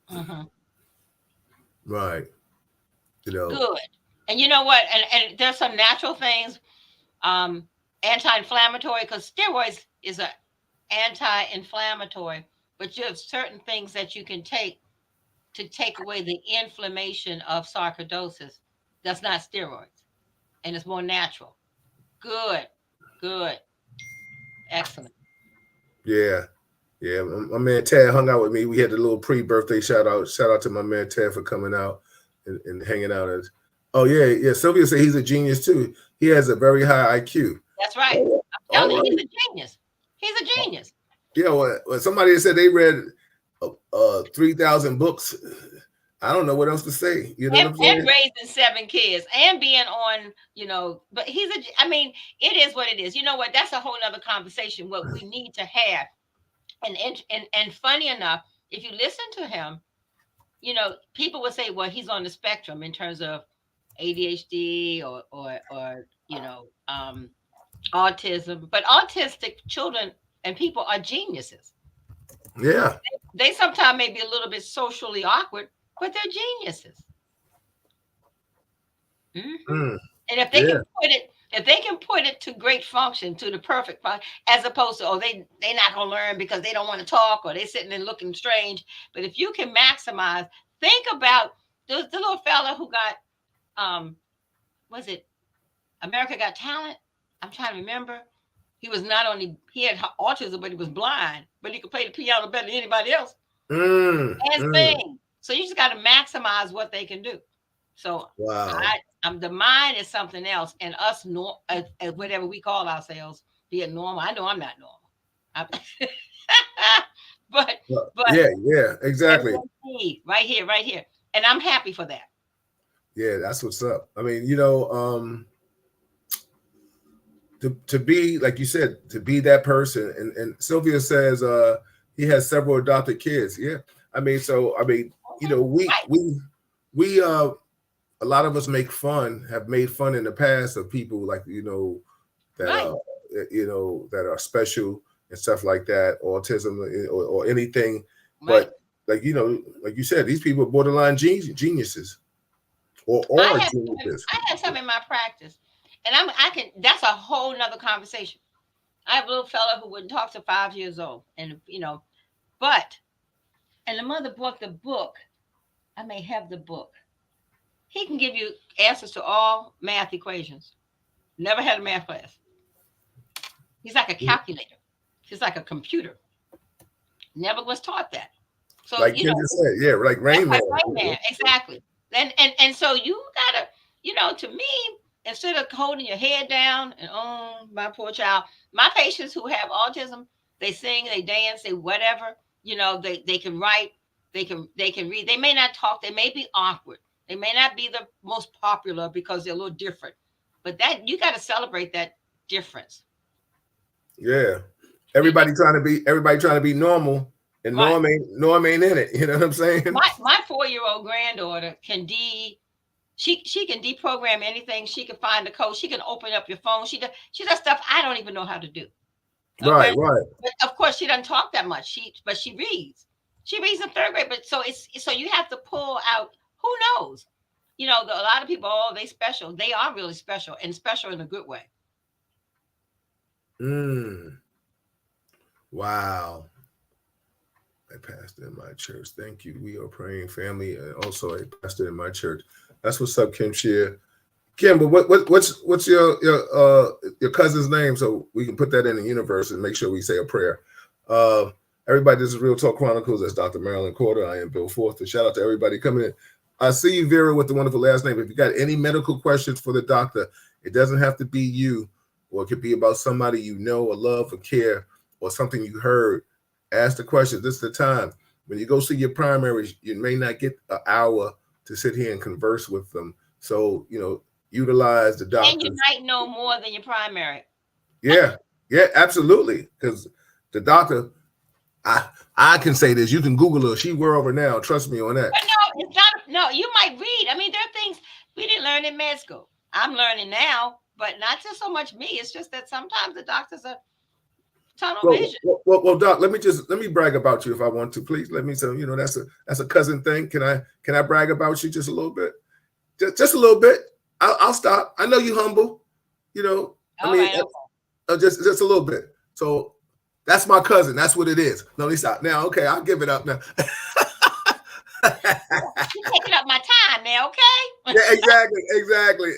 Hmm. Right. You know. Good. And you know what? And there's some natural things, um, anti-inflammatory, because steroids is a anti-inflammatory, but you have certain things that you can take to take away the inflammation of sarcoidosis. That's not steroids, and it's more natural. Good, good. Excellent. Yeah. Yeah, my man Tad hung out with me. We had a little pre-birthday shout out. Shout out to my man Tad for coming out and hanging out. Oh yeah, yeah. Sylvia said he's a genius too. He has a very high IQ. That's right. All I'm all telling you, he's right. a genius. He's a genius. Yeah, well, somebody said they read 3,000 books. I don't know what else to say. You know what I'm And saying? raising 7 kids and being on, but I mean, it is what it is. You know what? That's a whole nother conversation. What we need to have. And funny enough, if you listen to him, people would say, well, he's on the spectrum in terms of ADHD or autism. But autistic children and people are geniuses. Yeah. They sometimes may be a little bit socially awkward, but they're geniuses. Hmm. Mm, And yeah. if they can put it to great function, to the perfect function, as opposed to, they not gonna learn because they don't want to talk or they sitting and looking strange. But if you can maximize, think about the little fella who got was it America Got Talent? I'm trying to remember. He had autism, but he was blind, but he could play the piano better than anybody else Mm, and mm. sing. So you just got to maximize what they can do. So Wow. the mind is something else, and us, whatever we call ourselves, being normal. I know I'm not normal, but but Yeah, yeah, exactly. ADHD, right here, and I'm happy for that. Yeah, that's what's up. I mean, to be like you said, to be that person. And Sylvia says he has several adopted kids. Yeah. I mean, Okay, right, we a lot of us have made fun in the past of people like, that right, that are special and stuff like that, autism or anything. right. But like, like you said, these people are borderline geniuses or I are have some, geniuses. I have some in my practice, and I can. That's a whole nother conversation. I have a little fella who wouldn't talk to 5 years old, and but and the mother bought the book. I may have the book. He can give you answers to all math equations. Never had a math class. He's like a calculator. He's like a computer. Never was taught that. So Like Kendra said, yeah, like that's Rain Man. like right man, exactly. And so you gotta, to me, instead of holding your head down and oh my poor child, my patients who have autism, they sing, they dance, they whatever, they can write, they can read. They may not talk, they may be awkward, they may not be the most popular because they're a little different. But that you gotta celebrate that difference. Yeah. You just Everybody trying to be normal, and right. Norm ain't in it. You know what I'm saying? My 4-year-old granddaughter she can deprogram anything. She can find the code. She can open up your phone. She does stuff I don't even know how to do. Okay, Right, right. but of course she doesn't talk that much. She reads. She reads in third grade. But so you have to pull out. Who knows? A lot of people. Oh, they special. They are really special and special in a good way. Mm, wow. A pastor in my church. Thank you. We are praying family and also a pastor in my church. That's what's up, Kim Shear. Kim, but what's your cousin's name so we can put that in the universe and make sure we say a prayer. Uh, Everybody, this is Real Talk Chronicles. That's Dr. Marilyn Corder. I am Bill Forth. And shout out to everybody coming in. I see you, Vera, with the wonderful last name. If you got any medical questions for the doctor, it doesn't have to be you, or it could be about somebody you know or love or care, or something you heard. Ask the question. This is the time. When you go see your primaries, you may not get an hour to sit here and converse with them. So, utilize the And you doctors. might know more than your primary. Yeah, yeah, absolutely. Because the doctor, I can say this. You can Google her. She we're over now. Trust me on that. But no, it's not. No, you might read. I mean, there are things we didn't learn in med school. I'm learning now, but not just so much me. It's just that sometimes the doctors are tunnel vision. Well, Doc. Let me brag about you if I want to, please. Let me. So that's a cousin thing. Can I brag about you just a little bit? Just a little bit. I'll stop. I know you humble. I All mean, right. just a little bit. So that's my cousin. That's what it is. No, let me stop. Now, okay, I'll give it up now. You're taking up my time now, okay? Yeah,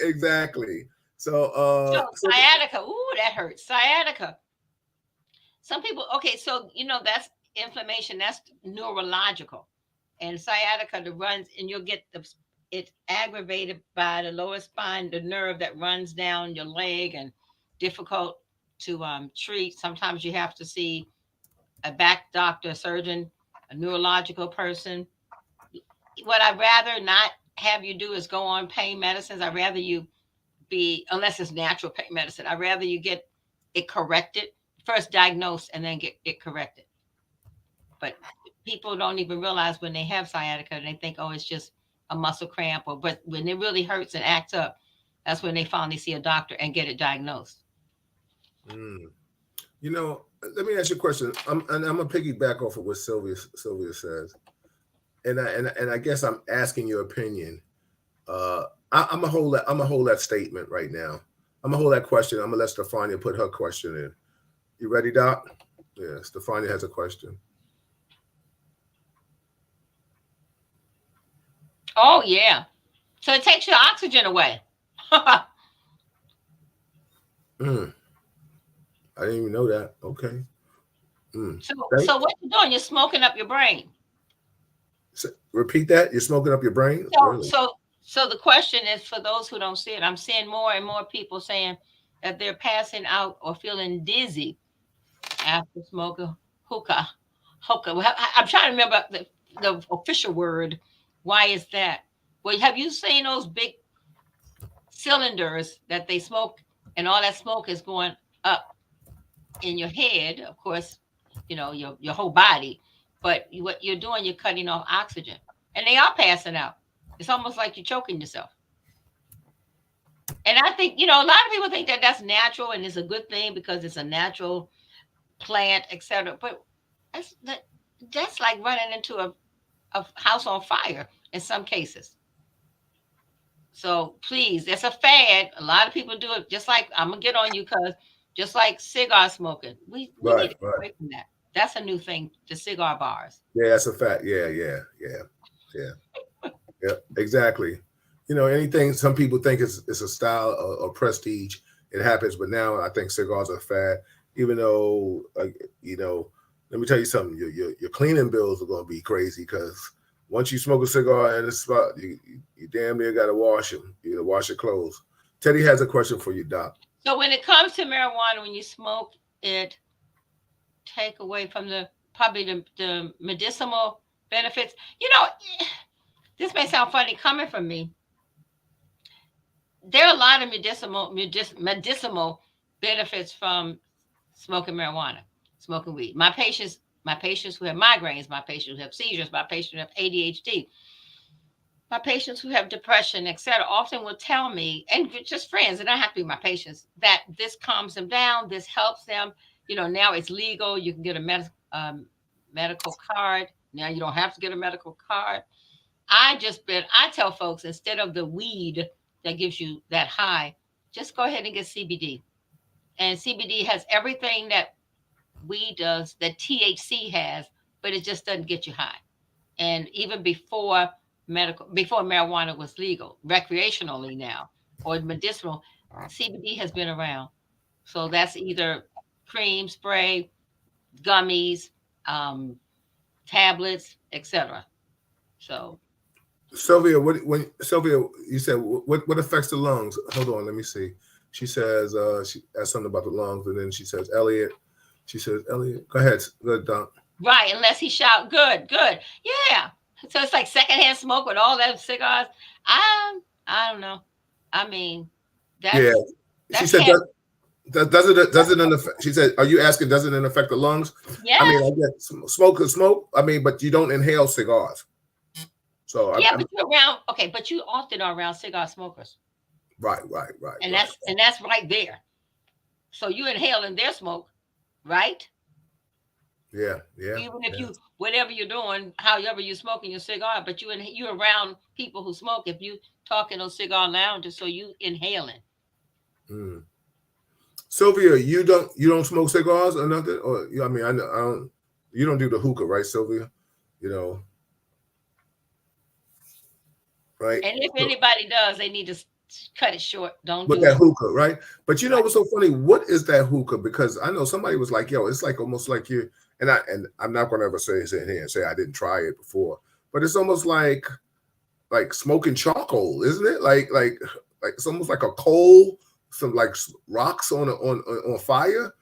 exactly. So, So sciatica. Ooh, that hurts. Sciatica. some people, okay, so that's inflammation, that's neurological, and sciatica that runs, and you'll get it's aggravated by the lower spine, the nerve that runs down your leg, and difficult to treat. Sometimes you have to see a back doctor, a surgeon, a neurological person. What I'd rather not have you do is go on pain medicines. I'd rather you be, unless it's natural pain medicine, I'd rather you get it corrected, first diagnosed and then get it corrected. But people don't even realize when they have sciatica, they think, oh, it's just a muscle cramp, or but when it really hurts and acts up, that's when they finally see a doctor and get it diagnosed. Mm. You know, let me ask you a question. I'm gonna piggyback off of what Sylvia says, and I guess I'm asking your opinion. I'm gonna hold that. I'm gonna hold that statement right now. I'm gonna hold that question. I'm gonna let Stefania put her question in. You ready, Doc? Yeah, Stefania has a question. Oh yeah. So it takes your oxygen away. so Mm, I didn't even know that. Okay. Mm. Thank, so what you're doing, you're smoking up your brain. repeat that. You're smoking up your brain, So really? so so the question is, for those who don't see it, I'm seeing more and more people saying that they're passing out or feeling dizzy after smoking hookah. Hookah. Well, I'm trying to remember the official word. Why is that? Well, have you seen those big cylinders that they smoke, and all that smoke is going up in your head? Of course, your whole body. But what you're doing, you're cutting off oxygen, and they are passing out. It's almost like you're choking yourself. And I think, a lot of people think that that's natural and it's a good thing because it's a natural plant, etc. But that's like running into a house on fire in some cases. So please, it's a fad. A lot of people do it. Just like, I'm gonna get on you, because just like cigar smoking, we need Right, to get right. away from that. That's a new thing, the cigar bars. Yeah, that's a fact. Yeah, yeah, yeah, yeah, yeah. Exactly. You know, anything some people think is a style or prestige, it happens. But now I think cigars are fad. Even though, you know, let me tell you something. Your cleaning bills are going to be crazy because once you smoke a cigar in a spot, you damn near got to wash them. You know, wash your clothes. Teddy has a question for you, Doc. So when it comes to marijuana, when you smoke it, take away from probably the medicinal benefits. This may sound funny coming from me. There are a lot of medicinal benefits from smoking marijuana, smoking weed. My patients who have migraines, my patients who have seizures, my patients who have ADHD, my patients who have depression, etc., often will tell me, and just friends, and I have to be my patients, that this calms them down, this helps them. Now it's legal. You can get a medical card. Now you don't have to get a medical card. I tell folks, instead of the weed that gives you that high, just go ahead and get CBD. And CBD has everything that weed does, that THC has, but it just doesn't get you high. And even before marijuana was legal recreationally now, or medicinal, CBD has been around. So that's either cream, spray, gummies, um, tablets, etc. So Sylvia, when Sylvia, you said what affects the lungs? Hold on, let me see. She says she asked something about the lungs, and then she says Elliot. She says Elliot. Go ahead, Don. right, unless he shout, good, good, yeah. So it's like secondhand smoke with all that cigars. I don't know. I mean, Yeah, that's she that's said cancer. does it affect? She said, are you asking does it affect the lungs? I mean, I Yes. get smoke is smoke. I mean, but you don't inhale cigars. So Yeah, but you're around. Okay, but you often are around cigar smokers, right, right, right, and right. that's right there. So you inhaling their smoke, right? Yeah, yeah, Even if yeah. you, whatever you're doing, however you're smoking your cigar, but you around people who smoke. If you talking on cigar lounges, so you inhaling. Mm. Sylvia, you don't smoke cigars or nothing, or I mean, I don't. You don't do the hookah, right, Sylvia? You know, right? And if So, anybody does, they need to cut it short. Don't with do that it. hookah, right? But you know Right. what's so funny? What is that hookah? Because I know somebody was like, "Yo, it's like almost like you." And I'm not gonna ever sit here and say I didn't try it before, but it's almost like smoking charcoal, isn't it? Like it's almost like a coal, some like rocks on fire.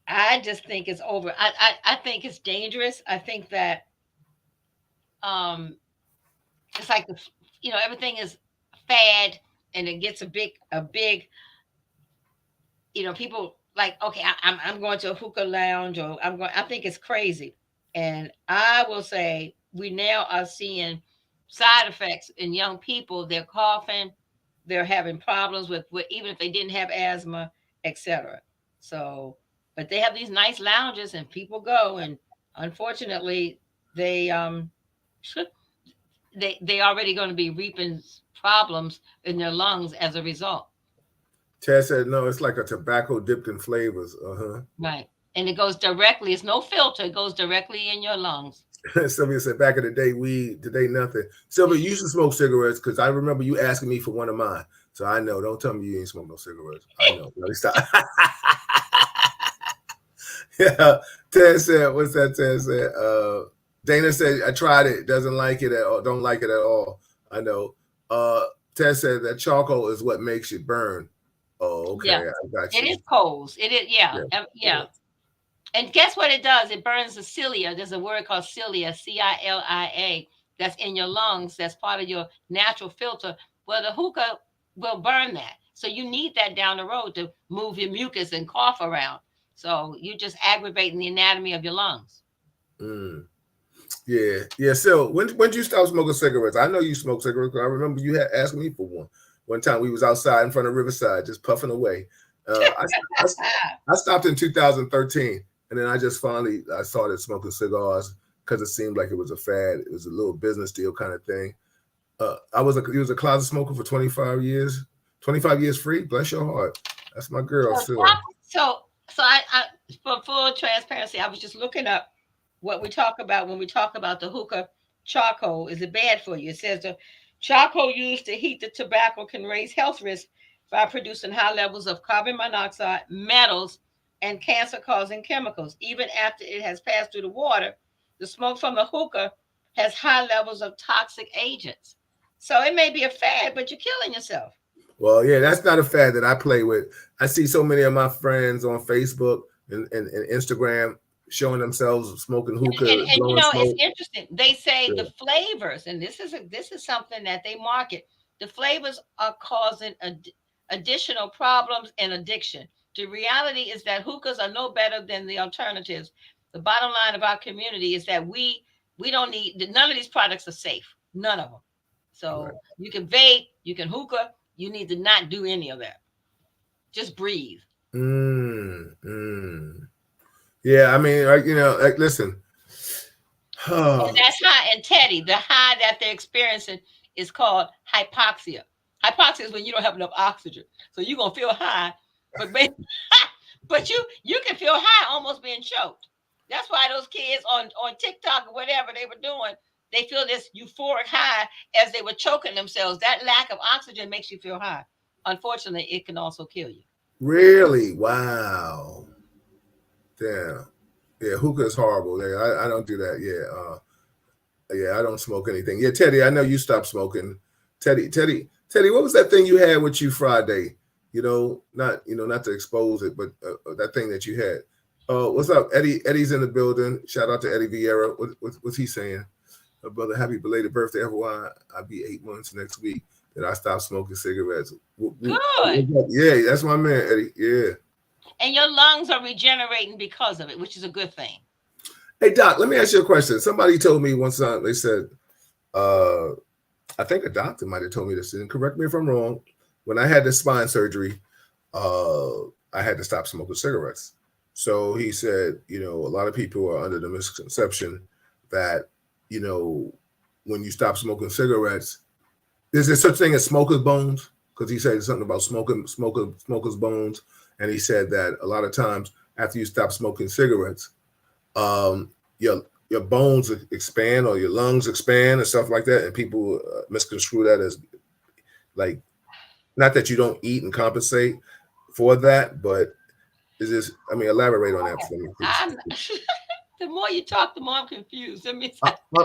I just think it's over. I think it's dangerous. I think that um it's like everything is fad, and it gets a big people like, okay, I'm going to a hookah lounge, or I think it's crazy. And I will say we now are seeing side effects in young people. They're coughing, they're having problems with even if they didn't have asthma, etc. So, but they have these nice lounges and people go, and unfortunately they they already going to be reaping problems in their lungs as a result. Chad said, "No, it's like a tobacco dipped in flavors." Right. And it goes directly, it's no filter, it goes directly in your lungs. Sylvia said, "Back in the day, weed. Today, nothing." Sylvia, you used to smoke cigarettes because I remember you asking me for one of mine. So I know. Don't tell me you ain't smoke no cigarettes. I know. Let me stop. Yeah. Ted said, "What's that?" Ted said, Dana said, "I tried it. Doesn't like it at all. Don't like it at all." I know. Uh, Ted said that charcoal is what makes you burn. Oh, okay. Yeah. I got It you. is coals. It is, yeah. Yeah. Yeah. And guess what it does? It burns the cilia. There's a word called cilia, CILIA, that's in your lungs. That's part of your natural filter. Well, the hookah will burn that. So you need that down the road to move your mucus and cough around. So you're just aggravating the anatomy of your lungs. Mm. Yeah, yeah. So when did you stop smoking cigarettes? I know you smoke cigarettes. I remember you had asked me for one. One time we was outside in front of Riverside, just puffing away. I I stopped in 2013, and then I just finally I started smoking cigars because it seemed like it was a fad. It was a little business deal kind of thing. He was a closet smoker for 25 years. 25 years free. Bless your heart. That's my girl, So Phil. so I for full transparency, I was just looking up what we talk about when we talk about the hookah charcoal. Is it bad for you? It says the charcoal used to heat the tobacco can raise health risks by producing high levels of carbon monoxide, metals, and cancer-causing chemicals. Even after it has passed through the water, the smoke from the hookah has high levels of toxic agents. So it may be a fad, but you're killing yourself. Well, yeah, that's not a fad that I play with. I see so many of my friends on Facebook and Instagram showing themselves smoking hookah, And blowing it's smoke. interesting. They say the Yeah, flavors, and this is something that they market. The flavors are causing additional problems and addiction. The reality is that hookahs are no better than the alternatives. The bottom line of our community is that we don't need none of these products are safe. None of them. right. So you can vape, you can hookah. You need to not do any of that. Just breathe. Mm. Yeah, I mean, like listen. And that's high. And Teddy, the high that they're experiencing is called hypoxia. Hypoxia is when you don't have enough oxygen, so you're gonna feel high, but but you can feel high almost being choked. That's why those kids on TikTok or whatever they were doing, they feel this euphoric high as they were choking themselves. That lack of oxygen makes you feel high. Unfortunately, it can also kill you. Really? Wow. Damn. Yeah, hookah is horrible. Yeah, I don't do that. Yeah, I don't smoke anything. Yeah, Teddy, I know you stopped smoking. Teddy, what was that thing you had with you Friday? Not to expose it, but that thing that you had. What's up, Eddie? Eddie's in the building. Shout out to Eddie Vieira. What's he saying? Brother, happy belated birthday, everyone. I'll be 8 months next week that I stopped smoking cigarettes. Good. Yeah, that's my man, Eddie. Yeah. And your lungs are regenerating because of it, which is a good thing. Hey, Doc, let me ask you a question. Somebody told me one time, they said, uh, I think a doctor might have told me this, and correct me if I'm wrong. When I had this spine surgery, I had to stop smoking cigarettes. So he said, a lot of people are under the misconception that, you know, when you stop smoking cigarettes, is there such thing as smoker's bones? Because he said something about smoker's bones, and he said that a lot of times after you stop smoking cigarettes, um, your bones expand or your lungs expand and stuff like that, and people misconstrue that as like Not that you don't eat and compensate for that, but is this? I mean, elaborate on that for me, please. I'm the more you talk, the more I'm confused. Let me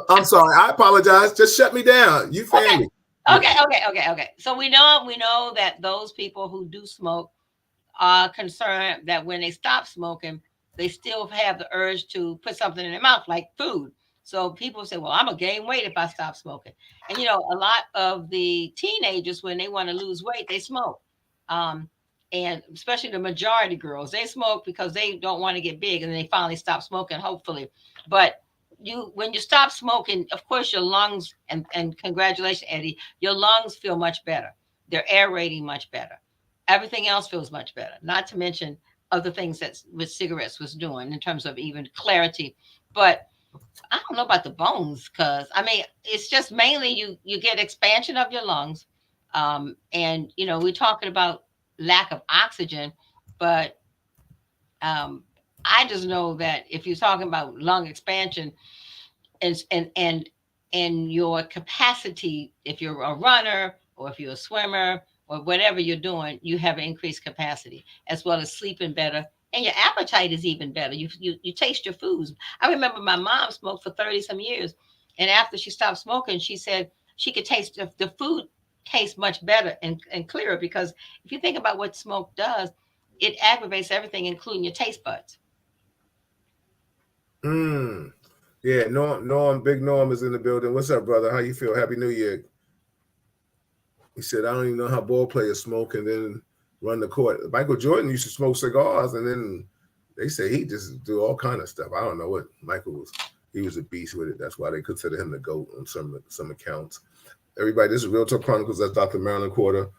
I'm sorry. I apologize. Just shut me down. You okay. family. Yeah. Okay. So we know that those people who do smoke are concerned that when they stop smoking, they still have the urge to put something in their mouth, like food. So people say, "Well, I'm gonna gain weight if I stop smoking." And a lot of the teenagers, when they want to lose weight, they smoke. Um, and especially the majority girls, they smoke because they don't want to get big, and then they finally stop smoking, hopefully. But when you stop smoking, of course, your lungs and congratulations, Eddie, your lungs feel much better. They're aerating much better. Everything else feels much better. Not to mention other things that with cigarettes was doing in terms of even clarity. But I don't know about the bones, because I mean it's just mainly you get expansion of your lungs, and we're talking about lack of oxygen, but um, I just know that if you're talking about lung expansion, and your capacity, if you're a runner or if you're a swimmer or whatever you're doing, you have increased capacity, as well as sleeping better, and your appetite is even better. You taste your foods. I remember my mom smoked for 30 some years, and after she stopped smoking, she said she could taste the food tastes much better and clearer, because if you think about what smoke does, it aggravates everything, including your taste buds. Mm. Yeah. Norm. Big Norm is in the building. What's up, brother? How you feel? Happy New Year. He said, I don't even know how ball players smoke and then run the court. Michael Jordan used to smoke cigars, and then they say he just do all kind of stuff. I don't know what Michael was. He was a beast with it. That's why they consider him the GOAT on some accounts. Everybody, this is Real Talk Chronicles. That's Dr. Marilyn Quarter.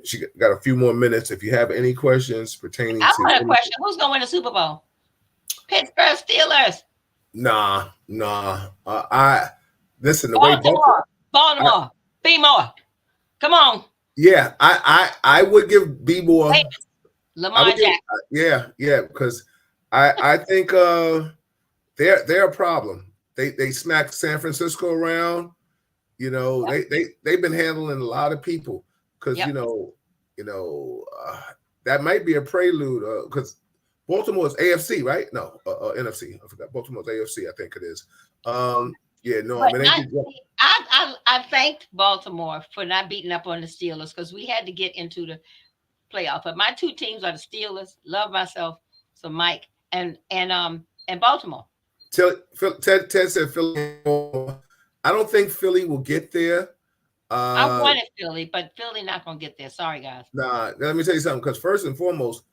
She got a few more minutes. If you have any questions pertaining I to want a anything, question: who's going to win the Super Bowl? Pittsburgh Steelers. nah. I listen. The way Buffalo, Baltimore. I, Baltimore. Be more. Come on. yeah, I would give B more. Hey, I Lamar would give, Jackson. yeah, because I think they're a problem. They smacked San Francisco around. You know, Yep. they've been handling a lot of people because Yep. you know that might be a prelude because Baltimore's AFC, right? No, NFC. I forgot. Baltimore's AFC. I think it is. Yeah, no, I But mean they not. could go. I thanked Baltimore for not beating up on the Steelers, because we had to get into the playoff. But my two teams are the Steelers. Love myself. So Mike and Baltimore. Ted said Philly. I don't think Philly will get there. I Uh, wanted Philly, but Philly not gonna get there. Sorry, guys. nah, let me tell you something. Because first and foremost,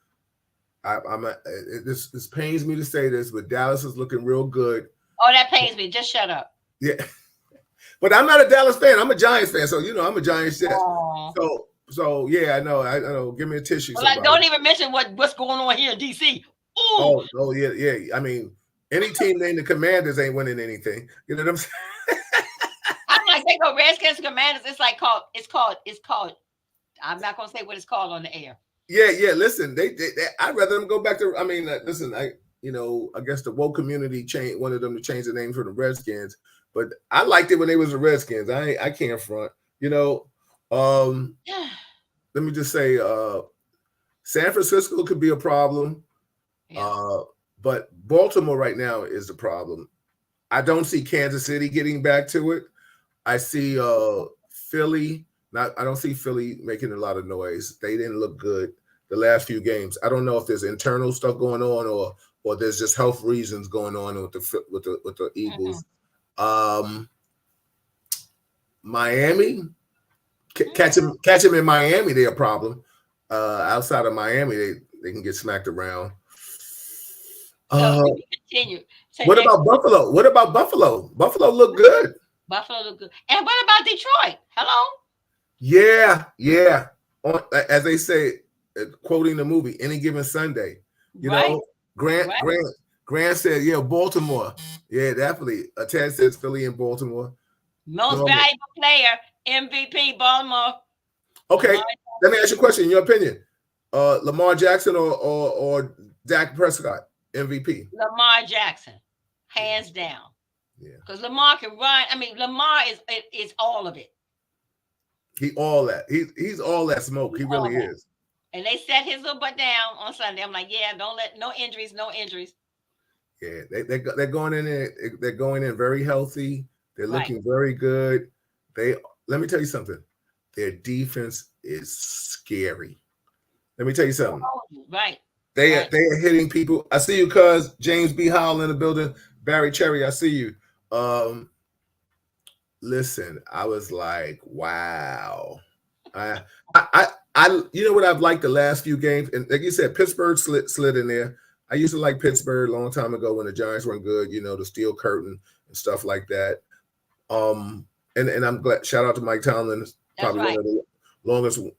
this pains me to say this, but Dallas is looking real good. Oh, that pains me. Just shut up. Yeah, but I'm not a Dallas fan. I'm a Giants fan, so I'm a Giants fan. Oh. So yeah, I know. I know. Give me a tissue, Well, like, somebody. don't even mention what's going on here in DC. Ooh. Oh yeah. I mean, any team named the Commanders ain't winning anything. You know what I'm saying? I'm like, they go Redskins Commanders. It's called. I'm not gonna say what it's called on the air. Yeah. Listen, I'd rather them go back to. I mean, listen, I guess the woke community wanted them to change the name for the Redskins, but I liked it when they was the Redskins. I can't front. You know, um, let me just say, San Francisco could be a problem, Yeah. uh, but Baltimore right now is the problem. I don't see Kansas City getting back to it. I see Philly. Not. I don't see Philly making a lot of noise. They didn't look good the last few games. I don't know if there's internal stuff going on or there's just health reasons going on with the Hmm. Eagles. Um, Miami, catch him in Miami. They're a problem. Outside of Miami, they can get smacked around. So Uh, if you continue, say what next about Buffalo? What about Buffalo? Buffalo look good. Buffalo look good. And what about Detroit? Hello? Yeah. As they say, quoting the movie, any given Sunday. You Right? know, Grant Right? Grant Grant said, "Yeah, Baltimore. Yeah, definitely." Ted says Philly and Baltimore. Most Normal. valuable player, MVP, Baltimore. Okay, Lamar let me Jackson. ask you a question. In your opinion, Lamar Jackson or Dak Prescott MVP? Lamar Jackson. Yeah, Hands down. yeah. Because Lamar can run. I mean, Lamar is all of it. He all that. He's all that smoke. He's He all really that. is. And they set his little butt down on Sunday. I'm like, yeah, don't let no injuries, no injuries. Yeah, they're going in there. They're going in very healthy. They're Right. looking very good. They Let me tell you something. Their defense is scary. Let me tell you something. Right. They are hitting people. I see you, cuz James B. Howell in the building. Barry Cherry, I see you. Um, Listen, I was like, wow. I, you know what I've liked the last few games, and like you said, Pittsburgh slid in there. I used to like Pittsburgh a long time ago when the Giants weren't good. You know, the steel curtain and stuff like that. And I'm glad. Shout out to Mike Tomlin, That's probably one right. of the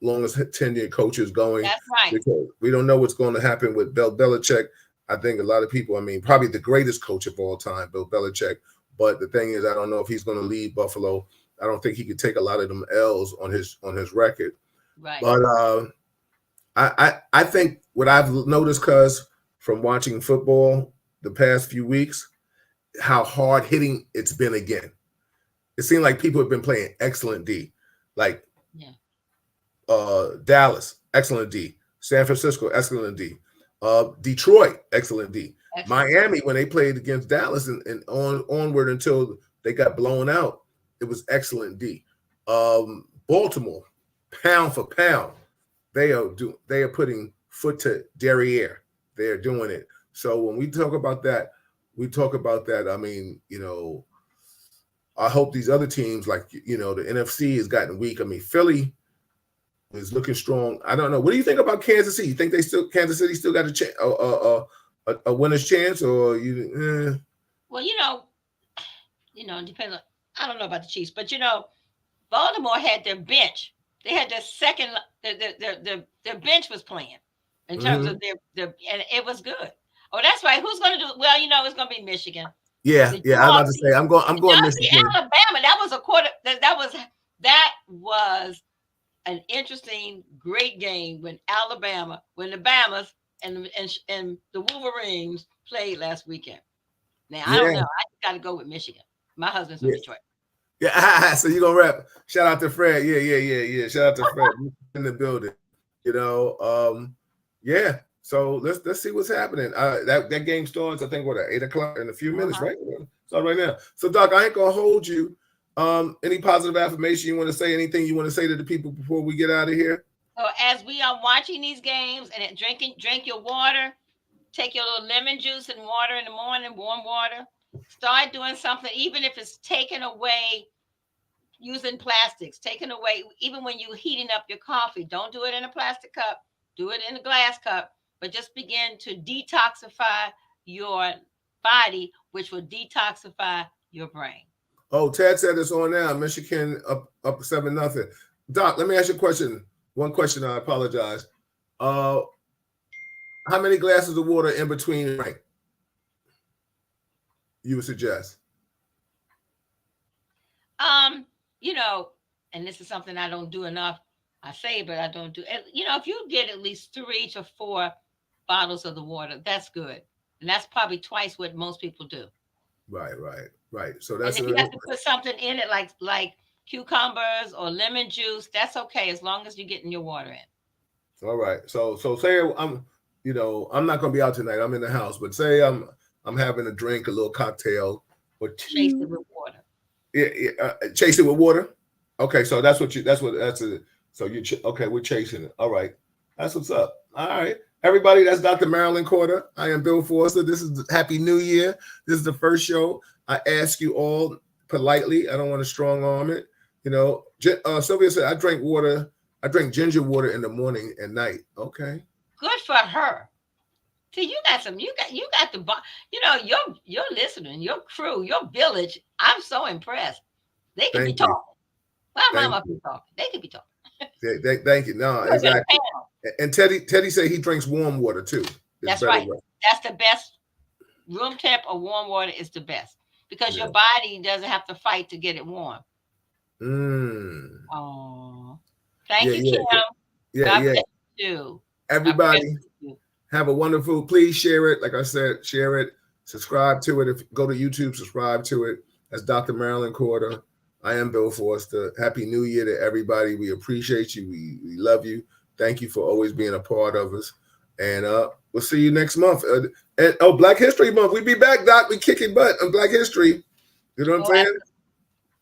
longest tenured coaches going, That's right. because we don't know what's going to happen with Bill Belichick. I think a lot of people, I mean, probably the greatest coach of all time, Bill Belichick. But the thing is, I don't know if he's going to leave Buffalo. I don't think he could take a lot of them L's on his record. Right. But I think what I've noticed, cuz from watching football the past few weeks, how hard hitting it's been again. It seemed like people have been playing excellent D, like Yeah. Dallas, excellent D. San Francisco, excellent D. Detroit, excellent D. Excellent. Miami, when they played against Dallas and onward until they got blown out, it was excellent D. Baltimore, pound for pound, they are putting foot to derriere. They are doing it. So when we talk about that, I mean, you know, I hope these other teams, like, you know, the NFC has gotten weak. I mean, Philly is looking strong. I don't know. What do you think about Kansas City? You think Kansas City still got a winner's chance, or you? Well, it depends on, I don't know about the Chiefs, but Baltimore had their bench. They had their second their bench was playing in terms Mm-hmm. of their and it was good. Oh, that's right. Who's gonna do it? Well, it's gonna be Michigan. Yeah, Did yeah. you I was all about to see say I'm did going y'all see Michigan. Alabama? That was a quarter that was an interesting, great game when the Bamas and the Wolverines played last weekend. Now I don't Yeah, know. I just got to go with Michigan. My husband's from yeah, Detroit. yeah. So you gonna rap? Shout out to Fred. Yeah. Shout out to Fred in the building. You know, yeah. So let's see what's happening. That game starts, I think, what, at 8 o'clock in a few minutes, Uh-huh. right? So right now. So Doc, I ain't gonna hold you. Any positive affirmation you want to say? Anything you want to say to the people before we get out of here? So as we are watching these games and drink your water, take your little lemon juice and water in the morning, warm water. Start doing something, even if it's taking away using plastics, taking away, even when you're heating up your coffee, don't do it in a plastic cup, do it in a glass cup, but just begin to detoxify your body, which will detoxify your brain. Oh, Ted said it's on now. Michigan up 7-0. Doc, let me ask you a question. One question. I apologize. Uh, how many glasses of water in between drink you would suggest? Um, you know, and this is something I don't do enough. I say, but I don't do. If you get at least 3 to 4 bottles of the water, that's good, and that's probably twice what most people do. Right. So And that's if you have to put something in it, like cucumbers or lemon juice, that's okay as long as you're getting your water in. all right. So say I'm not gonna be out tonight. I'm in the house, but say I'm having a drink, a little cocktail or Chase it two. with water. Chase it with water. Okay, so that's it. So okay, we're chasing it. All right, that's what's up. All right, everybody, that's Dr. Marilyn Corder. I am Bill Forster. This is Happy New Year. This is the first show. I ask you all politely. I don't want to strong arm it. Sylvia said I drink water. I drink ginger water in the morning and night. Okay. Good for her. See, you got some. You got the. Your listening, your crew, your village. I'm so impressed. They could be Thank you. talking. Well, Thank mama you. be talking. They could be talking. Thank you. No, We're gonna exactly. And Teddy said he drinks warm water too. It's That's better. right. That's the best. Room temp or warm water is the best because Yeah. your body doesn't have to fight to get it warm. Mm. Oh, Yeah, thank you, yeah, Kim. yeah, God yeah. bless you. God bless Everybody you. have a wonderful. Please share it. Like I said, share it. Subscribe to it. If go to YouTube, subscribe to it. That's Dr. Marilyn Corder. I am Bill Forster. Happy New Year to everybody. We appreciate you. We love you. Thank you for always being a part of us. And we'll see you next month. And Black History Month. We be back, Doc. We kicking butt on Black History. You know what I'm Oh, saying?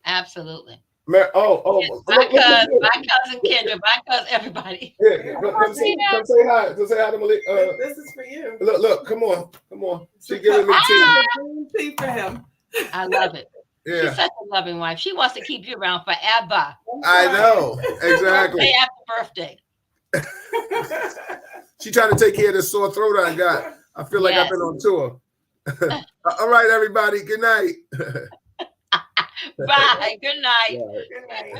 absolutely. My cousin Kendra, my cousin everybody. Yeah, come say hi. Come say hi to Malik. This is for you. Look, come on. She giving me tea. For him. I love it. Yeah. She's such a loving wife. She wants to keep you around forever. I know. Exactly. Birthday after birthday. She trying to take care of the sore throat I got. I feel like I've been on tour. All right, everybody. Good night. Bye. Good night. Good night.